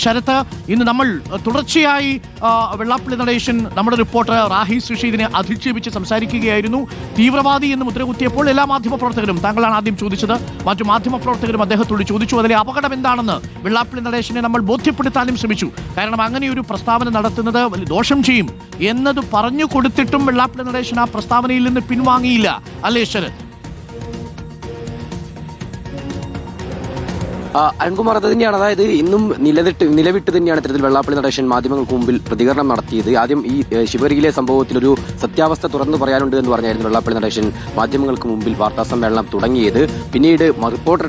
ശരത്ത്, ഇന്ന് നമ്മൾ തുടർച്ചയായി വെള്ളാപ്പള്ളി നടേശൻ നമ്മുടെ റിപ്പോർട്ടർ റാഹിസ് റഷീദിനെ അധിക്ഷേപിച്ച് സംസാരിക്കുകയായിരുന്നു. തീവ്രവാദി എന്ന് മുദ്രകുത്തിയപ്പോൾ എല്ലാ മാധ്യമപ്രവർത്തകരും, താങ്കളാണ് ആദ്യം ചോദിച്ചത്, മറ്റു മാധ്യമപ്രവർത്തകരും അദ്ദേഹത്തോട് ചോദിച്ചു അതിലെ അപകടം എന്താണെന്ന്. വെള്ളാപ്പള്ളി നടേശനെ നമ്മൾ ബോധ്യപ്പെടുത്താനും ശ്രമിച്ചു. കാരണം അങ്ങനെ ഒരു പ്രസ്താവന നടത്തുന്നത് വലിയ ദോഷം ചെയ്യും എന്നത് പറഞ്ഞു കൊടുത്തിട്ടും വെള്ളാപ്പള്ളി നടേശൻ ആ പ്രസ്താവനയിൽ നിന്ന് പിൻവാങ്ങിയില്ല, അല്ലേ ശരത്? അരുൺകുമാർ, അത് തന്നെയാണ്. അതായത് ഇന്നും നിലവിട്ട് തന്നെയാണ് ഇത്തരത്തിൽ വെള്ളാപ്പള്ളി നടേശൻ മാധ്യമങ്ങൾക്ക് മുമ്പിൽ പ്രതികരണം നടത്തിയത്. ആദ്യം ഈ ശിവഗിരിയിലെ സംഭവത്തിൽ ഒരു സത്യാവസ്ഥ തുറന്നു പറയാനുണ്ട് എന്ന് പറഞ്ഞായിരുന്നു വെള്ളാപ്പള്ളി നടേശൻ മാധ്യമങ്ങൾക്ക് മുമ്പിൽ വാർത്താ സമ്മേളനം തുടങ്ങിയത്. പിന്നീട് റിപ്പോർട്ടർ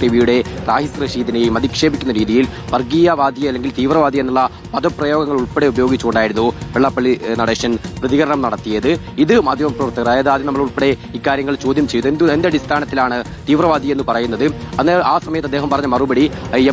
ടിവിയുടെ റാഹിസ് റഷീദിനെയും അധിക്ഷേപിക്കുന്ന രീതിയിൽ വർഗീയവാദി അല്ലെങ്കിൽ തീവ്രവാദി എന്നുള്ള പദപ്രയോഗങ്ങൾ ഉൾപ്പെടെ ഉപയോഗിച്ചുകൊണ്ടായിരുന്നു വെള്ളാപ്പള്ളി നടേശൻ പ്രതികരണം നടത്തിയത്. ഇത് മാധ്യമപ്രവർത്തകർ, അതായത് ആദ്യം നമ്മൾ ഉൾപ്പെടെ ഇക്കാര്യങ്ങൾ ചോദ്യം ചെയ്തു. എന്ത് അടിസ്ഥാനത്തിലാണ് തീവ്രവാദി എന്ന് പറയുന്നത്? അന്ന് ആ സമയത്ത് അദ്ദേഹം പറഞ്ഞ മറുപടി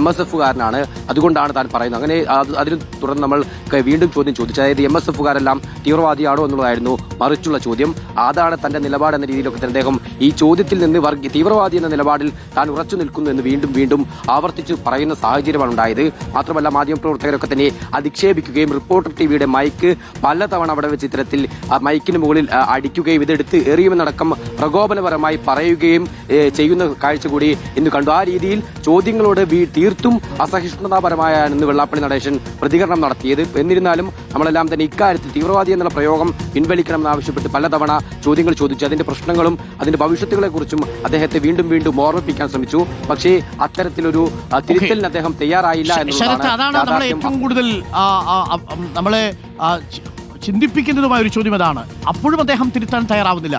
MSF-കാരനാണ്, അതുകൊണ്ടാണ് താൻ പറയുന്നത്. അങ്ങനെ അതിന് തുടർന്ന് നമ്മൾ വീണ്ടും ചോദ്യം ചോദിച്ചു. അതായത് MSF-കാരെല്ലാം തീവ്രവാദിയാണോ എന്നുള്ളതായിരുന്നു മറിച്ചുള്ള ചോദ്യം. അതാണ് തന്റെ നിലപാട് എന്ന രീതിയിലൊക്കെ അദ്ദേഹം ഈ ചോദ്യത്തിൽ നിന്ന് തീവ്രവാദി എന്ന നിലപാടിൽ താൻ ഉറച്ചു നിൽക്കുന്നു എന്ന് വീണ്ടും ആവർത്തിച്ച് പറയുന്ന സാഹചര്യമാണ് ഉണ്ടായത്. മാത്രമല്ല മാധ്യമപ്രവർത്തകരൊക്കെ തന്നെ അധിക്ഷേപിക്കുകയും റിപ്പോർട്ടർ ടിവിയുടെ മൈക്ക് പലതവണ അവിടെ വെച്ച് ഇത്തരത്തിൽ മൈക്കിന് മുകളിൽ അടിക്കുകയും ഇതെടുത്ത് എറിയുമെന്നടക്കം പ്രകോപനപരമായി പറയുകയും ചെയ്യുന്ന കാഴ്ച കൂടി ഇന്ന് കണ്ടു. ആ രീതിയിൽ ചോദ്യങ്ങളോട് തീർത്തും അസഹിഷ്ണുതാപരമായാണ് വെള്ളാപ്പള്ളി നടേശൻ പ്രതികരണം നടത്തിയത്. എന്നിരുന്നാലും നമ്മളെല്ലാം തന്നെ ഇക്കാര്യത്തിൽ തീവ്രവാദി എന്നുള്ള പ്രയോഗം പിൻവലിക്കണമെന്നാവശ്യപ്പെട്ട് പലതവണ ചോദ്യങ്ങൾ ചോദിച്ചു. അതിന്റെ പ്രശ്നങ്ങളും അതിന്റെ ഭവിഷ്യത്തുകളെ കുറിച്ചും അദ്ദേഹത്തെ വീണ്ടും ഓർമ്മിപ്പിക്കാൻ ശ്രമിച്ചു. പക്ഷേ അത്തരത്തിലൊരു തിരുത്തലിന് അദ്ദേഹം തയ്യാറായില്ല എന്നുള്ളതാണ് നമ്മളെ ഏറ്റവും കൂടുതൽ നമ്മളെ ചിന്തിപ്പിക്കുന്നതുമായ ഒരു ചോദ്യം. അതാണ് അപ്പോഴും അദ്ദേഹം തിരുത്താൻ തയ്യാറാവുന്നില്ല.